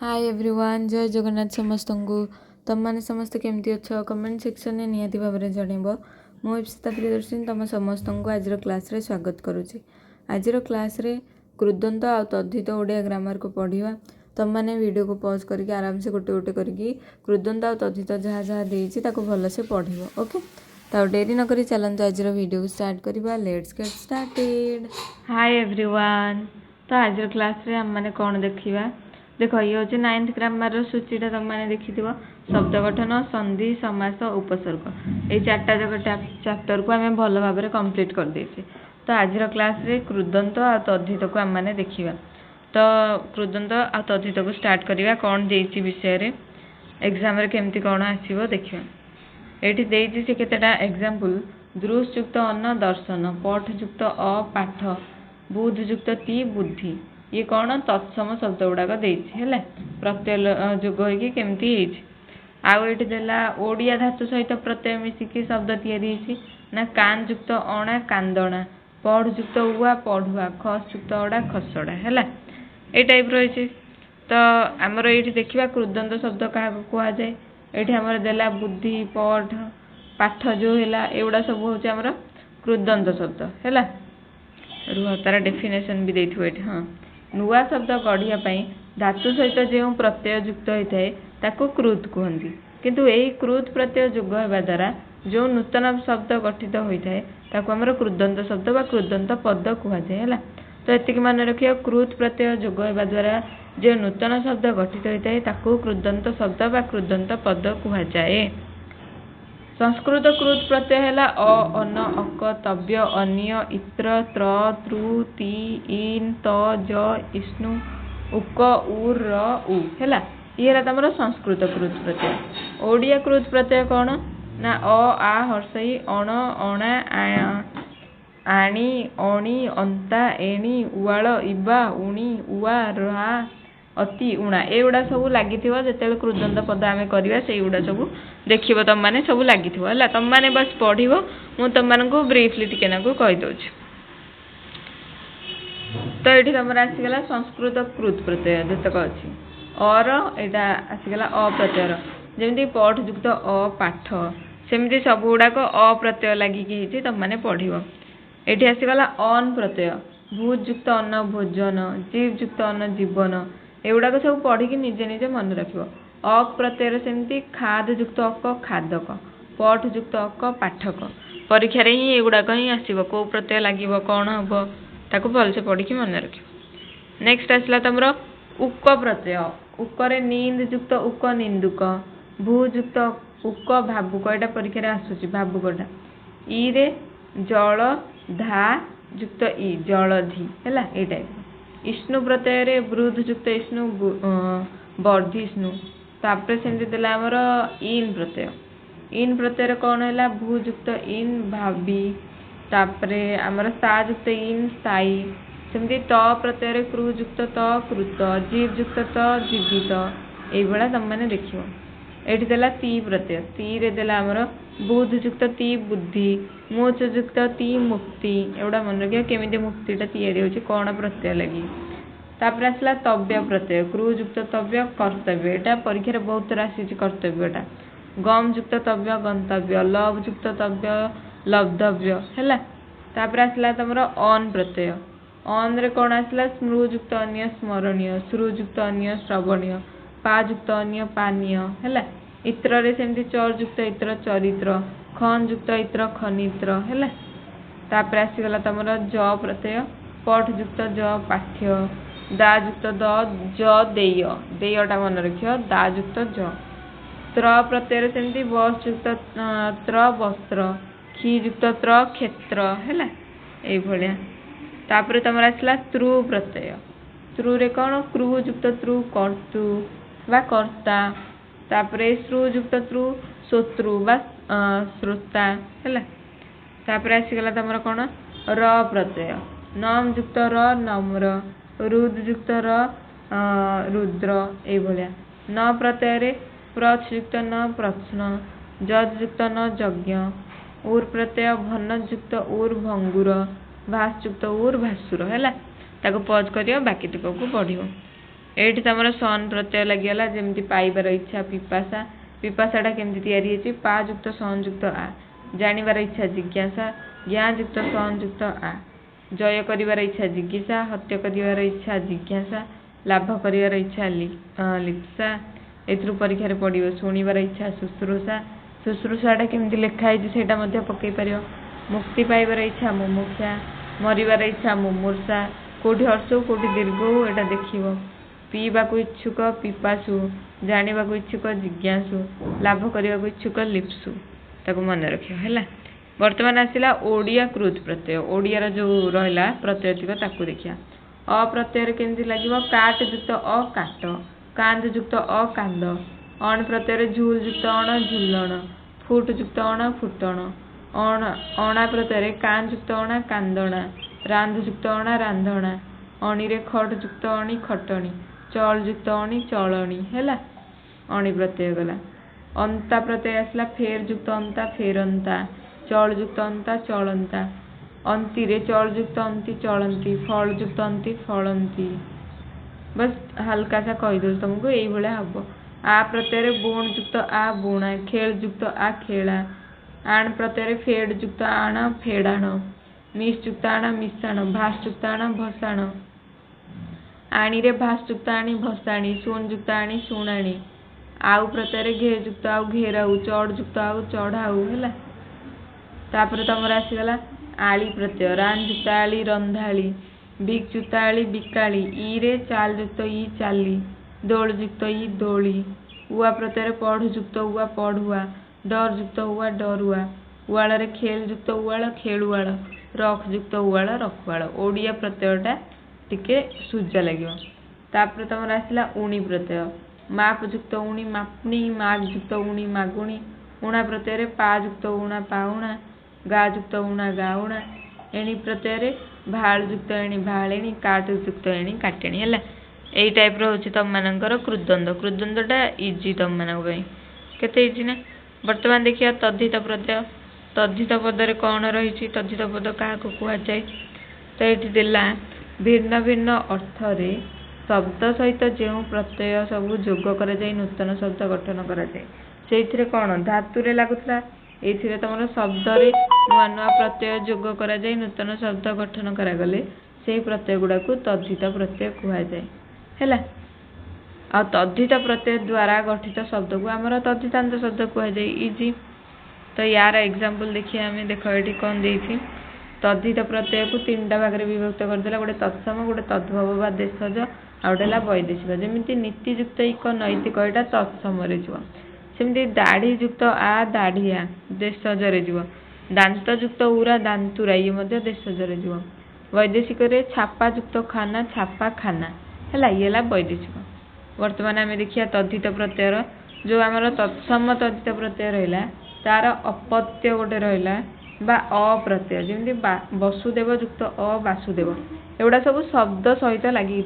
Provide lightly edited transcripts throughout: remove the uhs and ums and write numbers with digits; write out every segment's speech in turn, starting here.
Hi everyone जय जगन्नाथ समस्त को तुम मैंने समस्त केमती अच्छ कमेंट सेक्शन में निहाती भाव में जनइब मो इप्सिता प्रियदर्शिनी तुम समस्त को आज क्लास रे स्वागत करुच्ची। आज क्लास रे कृदंत आ तद्धित ओडिया ग्रामर को पढ़ा। तुम मैंने वीडियो को पॉज करके आराम से गोटे गोटे करके कृदंत आ तद्धित जहाँ जहाँ देती भलसे पढ़। ओके तो डेरी नक चलते आज वीडियो को स्टार्ट करवा। Let's get started. Hi everyone तो आज क्लास रे हम माने कौन देखिबा देख ये हूँ 9th ग्रामर सूचीटा तुम मैंने देखी शब्द गठन संधि समास उपसर्ग ये चार्टा जगह चैप्टर को आम भल भाव में कंप्लीट कर देचे। तो आज क्लास रे कृदंत आ तद्धित को आम मैंने देखा। तो कृदंत आ तद्धित को स्टार्ट करवा कौन देती विषय एग्जाम रे केमती कौन आसो देखा। ये देती से केतेटा एग्जाम्पल दृश्युक्त अन्न दर्शन पठयुक्त अ पाठ बुधयुक्त ती बुद्धि ये कौन तत्सम शब्द गुड़ाक देला प्रत्यय जोग होमती आउला ओडिया धातु सहित प्रत्यय मिसिकी शब्द या कान युक्त अणा कांदणा पढ़युक्त उआ पढ़ुआ खसयुक्त अड़ा खसड़ा है ये टाइप रही। तो आमर ये देखा कृदंत शब्द क्या कहुए ये आमर देला बुद्धि पढ़ पाठ जो है एगुड़ा सब हूँ आमर कृदंत शब्द है। रुह तार डेफिनेशन भी देते हाँ नुआ शब्द गढ़िया धातु सहित जो प्रत्यय युक्त होता है ताको कृत कहती किंतु यही कृत प्रत्यय जोग होगा द्वारा जो नूतन शब्द गठित होता है ताको आमर कृदंत शब्द व कृदंत पद कहुए है। तो ये मन रखिए कृत प्रत्यय जोग होगा द्वारा जो नूतन शब्द गठित होता है ताको कृदंत शब्द व कृदंत पद कहुए। संस्कृत कृत प्रत्यय है अ अन अक तव्य अन्य इत्र त्र तृ ती इन त ज इष्णु उक उर उ है ये तुम संस्कृत कृत प्रत्यय। ओडिया कृत प्रत्यय कौन ना अ आ हर्षई अण अणा आणी अणी अंता एणी उवाल इबा उणी उआ रा अति उणा एगुड़ा सब लगी जो कृदंत पद आम करवा से गुड़ा सब देखो तुम मैंने सब लगी है तुम मैंने बस पढ़ मु तुम को ब्रीफली टिके कहीदे। तो ये तुम आसीगला संस्कृत कृत प्रत्यय जितक अच्छी और यहाँ आसीगला अप्रत्यय जमी पठयुक्त अ पाठ सेमती सब गुड़ाक अप्रत्यय लगिकी तुम मैंने पढ़। ये आसीगला अन प्रत्यय भूजुक्त अन्न भोजन जीवयुक्त अन्न जीवन एगुड़ाक सब पढ़ी निजे निजे मन रख। अक प्रत्यय सेमती खादयुक्त अक खादक पठयुक्त अक पाठक परीक्षा ही एगुड़ाक ही आसो कौ प्रत्यय लगे कौन हम ताको भलसे पढ़ी मन रख। नेक्स्ट आसला तुम उक प्रत्यय उकरे नींद उक निंदुक भूजुक्त उक भावुक यहाँ परीक्षा आसूँ भावुकटा ईरे जल धा युक्त ई जलधि है ये टाइप। इष्णु प्रत्यय वृद्धयुक्त इष्णु वर्धिष्णु तापर सेमती देला आमर इन प्रत्यय इन प्रत्यय कौन है भूजुक्त इन भावी तापरे आमर स्थायुक्त इन स्थायी सेमती त प्रत्यय क्रुजुक्त त कृत जीवयुक्त त जीवित ये तुम मैंने देख। ये देला ती प्रत्यय ती रे देला आमर बुधयुक्त ती बुद्धि मोचयुक्त ती मुक्ति एगुड़ा मन रखिए केमी मुक्तिटा या कौन प्रत्यय लगी। तापर आसला तव्य प्रत्यय क्रुजुक्त तव्य कर्तव्य यहाँ परीक्षा बहुत थर आसी कर्तव्यटा गमयुक्त तव्य गंतव्य लवयुक्त तव्य लब्धव्य है। तापर आसला तुम अन प्रत्यय अन रे कौन आसला स्मृजुक्त अन्य स्मरणीय श्रुजुक्त अन्य श्रवणीय पायुक्त अन्य पानीय है। इत्र रे सेमती चरयुक्त इत्र चरित्र खनयुक्त इत्र खनित्र है। तापर आसीगला तुम ज प्रत्यय पठयुक्त ज पाठ्य दायुक्त द ज देय देयटा मन रख दायुक्त ज त्र प्रत्यय सेमती बसयुक्त त्र वस्त्र क्षीयुक्त त्र क्षेत्र है ये। तापर तुम आसला तृ प्रत्यय तृ रे कौन क्रुयुक्त तृ कर्तु बा कर्ता तापर श्रुयुक्त तृ श्रोत्रु बा श्रोता है। तापर आसीगला तुम कौन र प्रत्यय नमयुक्त र नम्र रुद्रयुक्त र रुद्र ये न प्रत्यय प्रचयुक्त न प्रश्न जजुक्त न यज्ञ उर प्रत्यय भनयुक्त उर भंगुर भाषयुक्त उर भासुर है पज कर बाकी तक को पढ़। एठी तमर सन प्रत्यय लगिगला जेमती पाइबार इच्छा पिपासा पिपासाटा केमती तैयारी होची पा युक्त सन युक्त आ जानिबार इच्छा जिज्ञासा ज्ञा युक्त सन युक्त आ जय करिबार इच्छा जिज्ञासा हत्या करिबार इच्छा जिज्ञासा लाभ करिबार इच्छा लिप्सा एथरु परीक्षा रे पड़िबो सुनिबार इच्छा शुश्रूषा शुश्रूषाटा केमती लेखा है सेटा मध्ये पकई पारियो मुक्ति पाइबार इच्छा मुमुक्षा मरिबार इच्छा मुमूर्षा कोठी हर्षौ कोठी दीर्घौ एटा देखिबो पीबाकु इच्छुक पिपासु जानिबाकु इच्छुक जिज्ञासु लाभ करिबाकु इच्छुक लिप्सु ताको मन रखियो हैला। वर्तमान आसिला ओडिया कृत प्रत्यय ओडिया रो जो रहला प्रत्यय तिक ताकू देखिया अ प्रत्यय रे केमती लागिबो काट युक्त अ काट कांद युक्त अ कांद अण प्रत्यय रे झूल युक्त अण झुलण फुट युक्त अण फुटण अणा प्रत्यय रे कान युक्त अणा कांदणा रांध युक्त अणा रांधणा अणी रे खट युक्त अणी खटणी चल युक्त अणी चलणी हैला अणी प्रत्यय गला। अंता प्रत्यय आसला फेर युक्त अंता फेरंता चल युक्त अंता चलंता अंति रे चल युक्त अंति चलंती फल युक्त अंति फलंती बस हल्का सा कही दो तुमको यही भले हम आ प्रत्यय रे बुण युक्त आ बुणा खेल युक्त आ खेला आण प्रत्यय रे फेड युक्त आण फेडाण मिश युक्त आण मिशाण भास युक्त आण भसाण आणी रे भास युक्त आणी भसाणी सुन युक्त आणी सुणाणी आउ प्रत्यय रे घे युक्त आउ घेराऊ चढ़ युक्त आउ चढ़ाऊ हैला। तापर तमर आसीगला आली प्रत्यय रान युक्त आली रंधाली बिक युक्त आली बिकाली ई रे चाल युक्त ई चाली दोल युक्त ई दोली उआ प्रत्यय रे पढ़ युक्त उआ पढ़ुआ डर युक्त उआ डरुआ उआल रे खेल युक्त उआल खेलुआल रख युक्त उआल रखुआल ओडिया प्रत्ययटा टिके सुजा लगियो। तापर तमर आसिला उणी प्रत्यय माप युक्त उणी मापणी माग युक्त उणी मागुणी उणा प्रत्यय रे पा युक्त उणा पाउणा गा युक्त उणा गाउणा एणी प्रत्यय रे भाल युक्त एणी भालेणी काट युक्त एणी काटेणी हैला। एई टाइप रो होची तम मानकर कृद्वंदटा इजी तम मानक पई केते इजी ना। वर्तमान देखिया तद्धित प्रत्यय तद्धित पद रे कोन रहिची तद्धित पद काहा को कुहा जाय तो एठी देला भिन्न भिन्न अर्थ रे शब्द सहित जो प्रत्यय सब जोग करा जाय नूतन शब्द गठन करा जाय सेथिरे कोन धातु रे लागुतला एथिरे तमरो शब्द रे नुआ नुआ प्रत्यय जोग करा जाय नूतन शब्द गठन करा गले सेही प्रत्यय गुडा को तद्धित प्रत्यय कुहा जाय हैला। आ तद्धित प्रत्यय द्वारा गठित शब्द को हमर तद्धितांत शब्द कुहा जाय इजी। तो यार एग्जांपल देखिए हमें देखो एठी कोन देइछि तद्धित प्रत्यय को तीनटा भाग रे विभक्त कर देला गोटे तत्सम गोटे तद्भव बा देशज आ गोटे वैदेशिक जेमिति नीति युक्त इक नैतिक एटा तत्सम रे जीव सेमिति दाढ़ी युक्त आ दाढ़िया देशज रे जीव दांत युक्त उरा दांतुरा ये मध्य देशज रे जीव वैदेशिक रे छापा युक्त खाना छापा खाना हैला ये ला वैदेशिक। वर्तमान आमे देखिया तद्धित प्रत्यय जो आमर तत्सम तद्धित प्रत्यय रहिला तार अपत्य गोटे रहिला बा अप्रत्यय जेमती वसुदेव युक्त अ वासुदेव एगुड़ा सब शब्द सहित लगी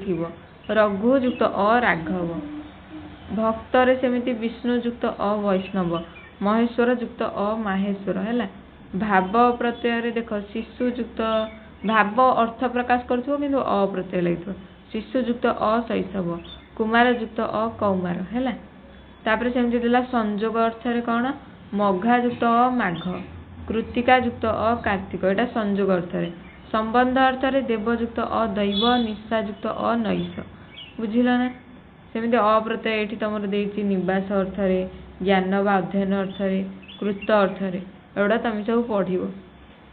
रघु युक्त अ राघव भक्त रे सेमिति विष्णु युक्त अ वैष्णव महेश्वर युक्त अ माहेश्वर हैला। भाव प्रत्यय रे देख शिशु युक्त भाव अर्थ प्रकाश करथो किंतु अ प्रत्यय लगिथो शिशु युक्त अ शैशव कुमार युक्त अ कौमार हैला। तापर सेमिति देला संयोग अर्थ रे कोन मघा युक्त अ माघ कृतिका युक्त अ कार्तिक एटा संयोग अर्थ रे संबंध अर्थ रे देव युक्त अ दैव निशा युक्त अ नैष बुझिला ना। सेमिति अ प्रत्यय एठी तमर देइछि निवास अर्थ रे ज्ञान बा अध्ययन अर्थ रे कृत अर्थ रे एडा तमे सब पढिबो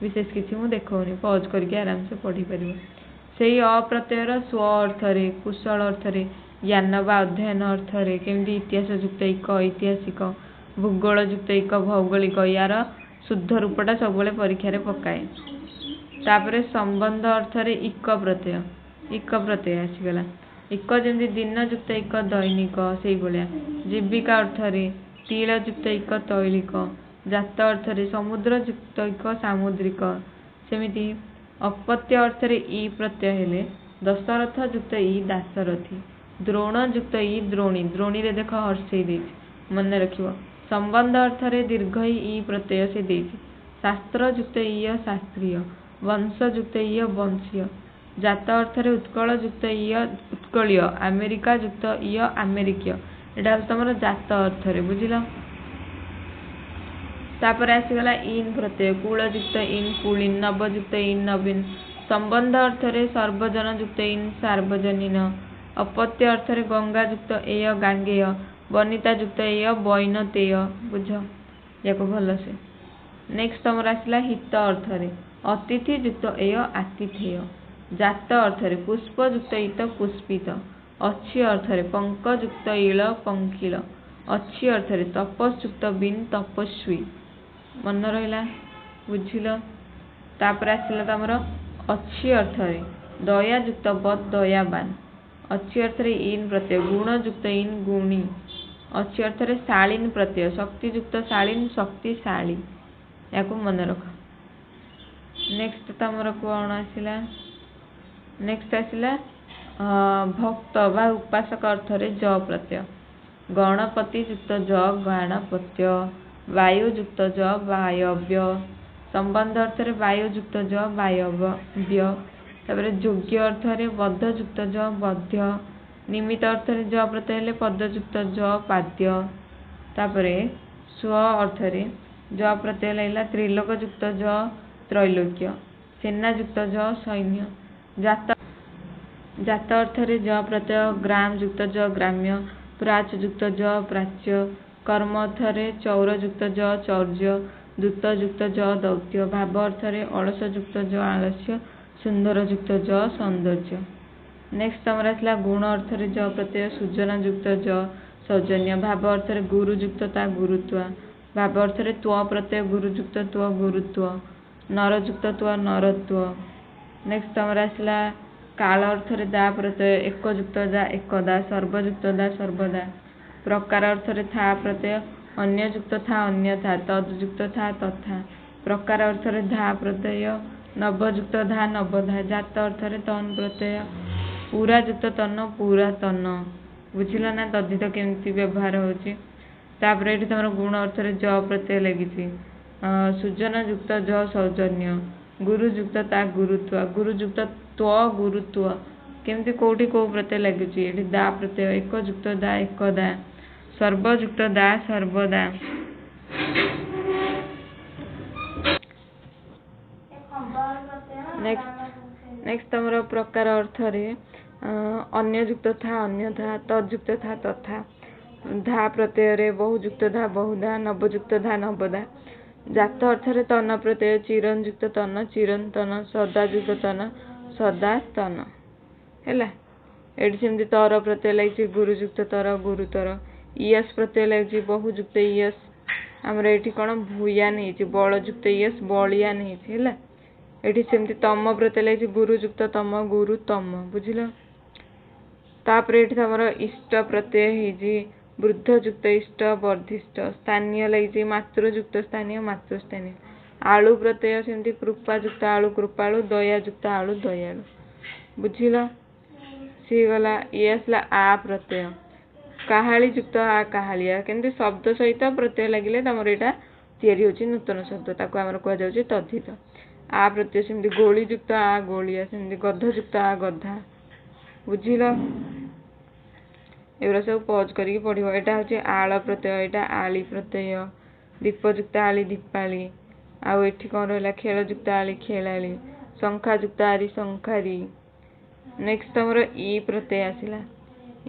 विशेष किछि मु देखौनी पॉज करके आराम से पढी परिबो। सेही अ प्रत्यय रो स्व अर्थ रे कुशल अर्थ रे ज्ञान बा अध्ययन अर्थ रे केमि इतिहास युक्त एक ऐतिहासिक भूगोल युक्त एक भौगोलिक यार शुद्ध रूपटा सब बेले परीक्षा रे पकाए। तापरे संबंध अर्थ रे इक प्रत्यय आसीगला इक जेमि दिन युक्त एक दैनिक सेही भलिया जीविका अर्थ रे तिल युक्त एक तैलिक जात अर्थ रे समुद्र युक्त एक सामुद्रिक सेमिति अपत्य अर्थ रे ई प्रत्यय हेले दशरथ युक्त ई दाशरथी द्रोण युक्त ई द्रोणी द्रोणी रे देख हर्षे देछि मन रखिबो। संबंध अर्थ रे दीर्घ ई प्रत्यय से देछि शास्त्र युक्त ई शास्त्रीय वंश युक्त ई वंशीय जात अर्थ रे उत्कल युक्त ई ଉତ୍କଳୀୟ, ଆମେରିକା ଯୁକ୍ତ ଇୟ ଆମେରିକୀୟ, ଏଇଟା ହେଉଛି ତମର ଜାତ ଅର୍ଥରେ, ବୁଝିଲ। ତାପରେ ଆସିଗଲା ଇନ୍ ପ୍ରତ୍ୟୟ, କୂଳ ଯୁକ୍ତ ଇନ୍ କୁଳିନ୍, ନବ ଯୁକ୍ତ ଇନ୍ ନବୀନ, ସମ୍ବନ୍ଧ ଅର୍ଥରେ ସର୍ବଜନ ଯୁକ୍ତ ଇନ୍ ସାର୍ବଜନୀନ, ଅପତ୍ୟ ଅର୍ଥରେ ଗଙ୍ଗା ଯୁକ୍ତ ଏୟ ଗାଙ୍ଗେୟ, ବନିତା ଯୁକ୍ତ ଏୟ ବୈନତେୟ, ବୁଝ ୟାକୁ ଭଲସେ। ନେକ୍ସଟ ତମର ଆସିଲା ହିତ ଅର୍ଥରେ ଅତିଥି ଯୁକ୍ତ ଏୟ ଆତିଥେୟ, ଜାତ ଅର୍ଥରେ ପୁଷ୍ପ ଯୁକ୍ତ ଇତ ପୁଷ୍ପିତ, ଅଛି ଅର୍ଥରେ ପଙ୍କ ଯୁକ୍ତ ଇଳ ପଙ୍କିଳ, ଅଛି ଅର୍ଥରେ ତପସ୍ ଯୁକ୍ତ ବିନ୍ ତପସ୍ୱୀ, ମନେ ରହିଲା, ବୁଝିଲ। ତାପରେ ଆସିଲା ତମର ଅଛି ଅର୍ଥରେ ଦୟା ଯୁକ୍ତ ବଦ୍ ଦୟାବାନ, ଅଛି ଅର୍ଥରେ ଇନ୍ ପ୍ରତ୍ୟୟ ଗୁଣ ଯୁକ୍ତ ଇନ୍ ଗୁଣୀ, ଅଛି ଅର୍ଥରେ ଶାଳୀନ ପ୍ରତ୍ୟୟ ଶକ୍ତି ଯୁକ୍ତ ଶାଳୀନ ଶକ୍ତିଶାଳୀ, ୟାକୁ ମନେ ରଖ। ନେକ୍ସଟ ତମର କ'ଣ ଆସିଲା, ନେକ୍ସଟ ଆସିଲା ଭକ୍ତ ବା ଉପାସକ ଅର୍ଥରେ ଜ ପ୍ରତ୍ୟୟ, ଗଣପତି ଯୁକ୍ତ ଜ ଗାଣପତ୍ୟ, ବାୟୁ ଯୁକ୍ତ ଜ ବାୟବ୍ୟ, ସମ୍ବନ୍ଧ ଅର୍ଥରେ ବାୟୁ ଯୁକ୍ତ ଜ ବାୟବ୍ୟ, ତାପରେ ଯୋଗ୍ୟ ଅର୍ଥରେ ବଦ୍ଧ ଯୁକ୍ତ ଜ ବଧ୍ୟ, ନିମିତ୍ତ ଅର୍ଥରେ ଜ ପ୍ରତ୍ୟୟ ହେଲେ ପଦ ଯୁକ୍ତ ଜ ପାଦ୍ୟ, ତାପରେ ସ୍ୱ ଅର୍ଥରେ ଜ ପ୍ରତ୍ୟୟ ଲାଗିଲା ତ୍ରିଲୋକ ଯୁକ୍ତ ଜ ତ୍ରୈଲୋକ୍ୟ, ସେନା ଯୁକ୍ତ ଜ ସୈନ୍ୟ, ଜାତ ଅର୍ଥରେ ଜ ପ୍ରତ୍ୟୟ ଗ୍ରାମ ଯୁକ୍ତ ଜ ଗ୍ରାମ୍ୟ, ପ୍ରାଚ ଯୁକ୍ତ ଜ ପ୍ରାଚ୍ୟ, କର୍ମ ଅର୍ଥରେ ଚୌର ଯୁକ୍ତ ଜ ଚୌର୍ଯ୍ୟ, ଦୂତ ଯୁକ୍ତ ଜ ଦୌତ୍ୟ, ଭାବ ଅର୍ଥରେ ଅଳସ ଯୁକ୍ତ ଜ ଆଳସ୍ୟ, ସୁନ୍ଦର ଯୁକ୍ତ ଜ ସୌନ୍ଦର୍ଯ୍ୟ। ନେକ୍ସଟ ତମର ଆସିଲା ଗୁଣ ଅର୍ଥରେ ଜ ପ୍ରତ୍ୟୟ ସୂଜନ ଯୁକ୍ତ ଜ ସୌଜନ୍ୟ, ଭାବ ଅର୍ଥରେ ଗୁରୁ ଯୁକ୍ତ ତା ଗୁରୁତ୍ୱ, ଭାବ ଅର୍ଥରେ ତ୍ୱ ପ୍ରତ୍ୟୟ ଗୁରୁ ଯୁକ୍ତ ତ୍ୱ ଗୁରୁତ୍ୱ, ନର ଯୁକ୍ତ ତ୍ୱ ନରତ୍ୱ। ନେକ୍ସଟ ତମର ଆସିଲା କାଳ ଅର୍ଥରେ ଦା ପ୍ରତ୍ୟୟ ଏକ ଯୁକ୍ତ ଦା ଏକଦା, ସର୍ବଯୁକ୍ତ ଦା ସର୍ବଦା, ପ୍ରକାର ଅର୍ଥରେ ଥା ପ୍ରତ୍ୟୟ ଅନ୍ୟ ଯୁକ୍ତ ଥା ଅନ୍ୟଥା, ତଦ୍ ଯୁକ୍ତ ଥା ତଥା, ପ୍ରକାର ଅର୍ଥରେ ଧା ପ୍ରତ୍ୟୟ ନବ ଯୁକ୍ତ ଧା ନବଧା, ଜାତ ଅର୍ଥରେ ତନ୍ ପ୍ରତ୍ୟୟ ପୁରା ଯୁକ୍ତ ତନ ପୁରାତନ, ବୁଝିଲ ନା ତଦ୍ଧିତ କେମିତି ବ୍ୟବହାର ହେଉଛି। ତାପରେ ଏଠି ତମର ଗୁଣ ଅର୍ଥରେ ଜ ପ୍ରତ୍ୟୟ ଲାଗିଛି, ସୂଜନ ଯୁକ୍ତ ଜ ସୌଜନ୍ୟ, ଗୁରୁ ଯୁକ୍ତ ତା ଗୁରୁତ୍ୱ, ଗୁରୁ ଯୁକ୍ତ ତ୍ୱ ଗୁରୁତ୍ୱ, କେମିତି କୋଉଠି କୋଉ ପ୍ରତ୍ୟୟ ଲାଗୁଛି, ଏଠି ଦା ପ୍ରତ୍ୟୟ ଏକ ଯୁକ୍ତ ଦା ଏକଦା, ସର୍ବ ଯୁକ୍ତ ଦା ସର୍ବଦା। ନେକ୍ସଟ ତମର ପ୍ରକାର ଅର୍ଥରେ ଅନ୍ୟ ଯୁକ୍ତ ଥା ଅନ୍ୟଥା, ତଦ୍ ଥା ତଥା, ଧା ପ୍ରତ୍ୟୟରେ ବହୁ ଯୁକ୍ତ ଧା ବହୁଧା, ନବ ଯୁକ୍ତ ଧା ନବଦା, ଜାତ ଅର୍ଥରେ ତନ ପ୍ରତ୍ୟୟ ଚିରନ୍ ଯୁକ୍ତ ତନ ଚିରନ୍ତନ, ସଦା ଯୁକ୍ତ ତନ ସଦାସ୍ତନ, ହେଲା। ଏଠି ସେମିତି ତର ପ୍ରତ୍ୟୟ ଲାଗିଛି ଗୁରୁ ଯୁକ୍ତ ତର ଗୁରୁତର, ଇୟସ୍ ପ୍ରତ୍ୟୟ ଲାଗିଛି ବହୁ ଯୁକ୍ତ ଇୟସ୍, ଆମର ଏଠି କ'ଣ ଭୂୟାନ ହେଇଛି ବଳ ଯୁକ୍ତ ଇୟସ୍ ବଳିୟାନ ହେଇଛି, ହେଲା। ଏଠି ସେମିତି ତମ ପ୍ରତ୍ୟୟ ଲାଗିଛି ଗୁରୁ ଯୁକ୍ତ ତମ ଗୁରୁ ତମ, ବୁଝିଲ। ତାପରେ ଏଠି ତମର ଇଷ୍ଟ ପ୍ରତ୍ୟୟ ହେଇଛି ବୃଦ୍ଧ ଯୁକ୍ତ ଇଷ୍ଟ ବର୍ଦ୍ଧିଷ୍ଠ, ସ୍ଥାନୀୟ ଲାଗିଛି ମାତୃ ଯୁକ୍ତ ସ୍ଥାନୀୟ ମାତୃସ୍ଥାନୀୟ, ଆଳୁ ପ୍ରତ୍ୟୟ ସେମିତି କୃପା ଯୁକ୍ତ ଆଳୁ କୃପାଳୁ, ଦୟା ଯୁକ୍ତ ଆଳୁ ଦୟାଳୁ, ବୁଝିଲ। ସିଏ ଗଲା ଇଏ ଆସିଲା ଆ ପ୍ରତ୍ୟୟ କାହାଳି ଯୁକ୍ତ ଆ କାହାଳିଆ, କେମିତି ଶବ୍ଦ ସହିତ ପ୍ରତ୍ୟୟ ଲାଗିଲେ ତମର ଏଇଟା ତିଆରି ହେଉଛି ନୂତନ ଶବ୍ଦ, ତାକୁ ଆମର କୁହାଯାଉଛି ତଦ୍ଧିତ। ଆ ପ୍ରତ୍ୟୟ ସେମିତି ଗୋଳି ଯୁକ୍ତ ଆ ଗୋଳିଆ, ସେମିତି ଗଧ ଯୁକ୍ତ ଆ ଗଧା, ବୁଝିଲ। ଏଗୁଡ଼ା ସବୁ ପଜ କରିକି ପଢ଼ିବ। ଏଇଟା ହେଉଛି ଆଳ ପ୍ରତ୍ୟୟ, ଏଇଟା ଆଳି ପ୍ରତ୍ୟୟ, ଦୀପ ଯୁକ୍ତ ଆଳି ଦୀପାଳି, ଆଉ ଏଠି କ'ଣ ରହିଲା ଖେଳ ଯୁକ୍ତ ଆଳି ଖେଳାଳି, ଶଙ୍ଖା ଯୁକ୍ତ ଆରି ଶଙ୍ଖାରୀ। ନେକ୍ସଟ ତମର ଇ ପ୍ରତ୍ୟୟ ଆସିଲା,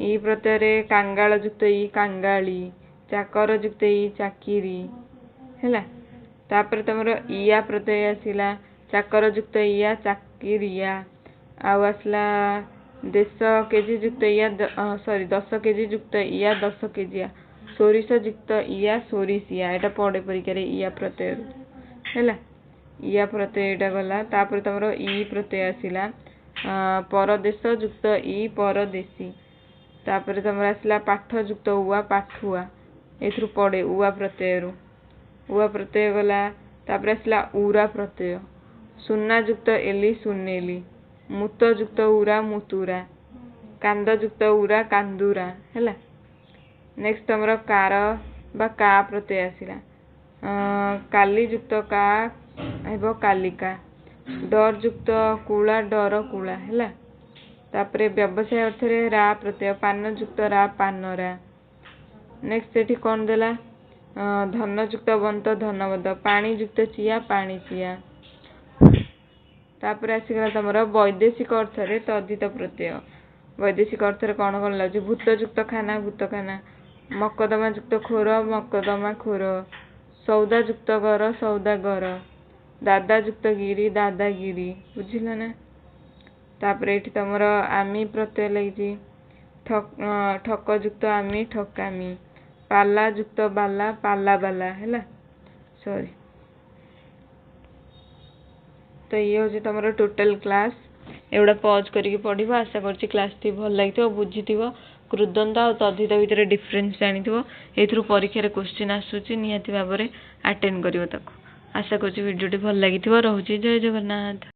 ଇ ପ୍ରତ୍ୟୟରେ କାଙ୍ଗାଳ ଯୁକ୍ତ ଇ କାଙ୍ଗାଳି, ଚାକର ଯୁକ୍ତ ଇ ଚାକିରି, ହେଲା। ତାପରେ ତମର ଇଆ ପ୍ରତ୍ୟୟ ଆସିଲା ଚାକର ଯୁକ୍ତ ଇଆ ଚାକିରିଆ, ଆଉ ଆସିଲା ଦେଶ କେଜି ଯୁକ୍ତ ଇଆ 10 କେଜି ଯୁକ୍ତ ଇଆ 10 କେଜିଆ, ସୋରିଷ ଯୁକ୍ତ ଇଆ ସୋରିଷିଆ, ଏଇଟା ପଡ଼େ ପରୀକ୍ଷାରେ ଇଆ ପ୍ରତ୍ୟୟରୁ, ହେଲା। ଇଆ ପ୍ରତ୍ୟୟ ଏଇଟା ଗଲା। ତାପରେ ତମର ଇ ପ୍ରତ୍ୟୟ ଆସିଲା ପରଦେଶ ଯୁକ୍ତ ଇ ପରଦେଶୀ, ତାପରେ ତମର ଆସିଲା ପାଠ ଯୁକ୍ତ ଉଆ ପାଠୁଆ, ଏଥିରୁ ପଡ଼େ ଉଆ ପ୍ରତ୍ୟୟରୁ, ଉଆ ପ୍ରତ୍ୟୟ ଗଲା। ତାପରେ ଆସିଲା ଉରା ପ୍ରତ୍ୟୟ ସୁନା ଯୁକ୍ତ ଏଲି ସୁନେଲି, ମୁତ ଯୁକ୍ତ ଉରା ମୁତୁରା, କାନ୍ଦ ଯୁକ୍ତ ଉରା କାନ୍ଦୁରା, ହେଲା। ନେକ୍ସଟ ତମର କାର ବା କା ପ୍ରତ୍ୟୟ ଆସିଲା, କାଲି ଯୁକ୍ତ କା ହେବ କାଲିକା, ଡର ଯୁକ୍ତ କୁଳା ଡର କୁଳା, ହେଲା। तापरे व्यवसाय अर्थ रे रा प्रत्यय पान युक्त रा पानरा। नेक्स्ट एठी कौन देला धन युक्त बंत धनवद पानी युक्त चिया पानी चिया। तापरे आसीगला तमरो वैदेशिक अर्थ रे तद्धित प्रत्यय वैदेशिक अर्थ रे कौन कौन लागी भूत युक्त खाना भूत खाना मकदमा युक्त खोर मकदमा खोर सौदा युक्त घर सौदागर दादा युक्त गिरी दादागिरी बुझिल ना। तापरे एठी तमरो आमी प्रत्यय लगी ठक युक्त आमी ठकामी पाला युक्त बाला पाला बाला हैला सॉरी। तो ये हूँ तुम टोटल क्लास एवढा पॉज करके पढ़ आशा कर क्लास टी भल लगी बुझी कृदंत आ तद्धित भितर डिफरेन्स जानी ए परीक्षा क्वेश्चन आसूची निहाती भाव में अटेंड कर आशा कर भिडियोटी भल लगी रोचे जय जगन्नाथ।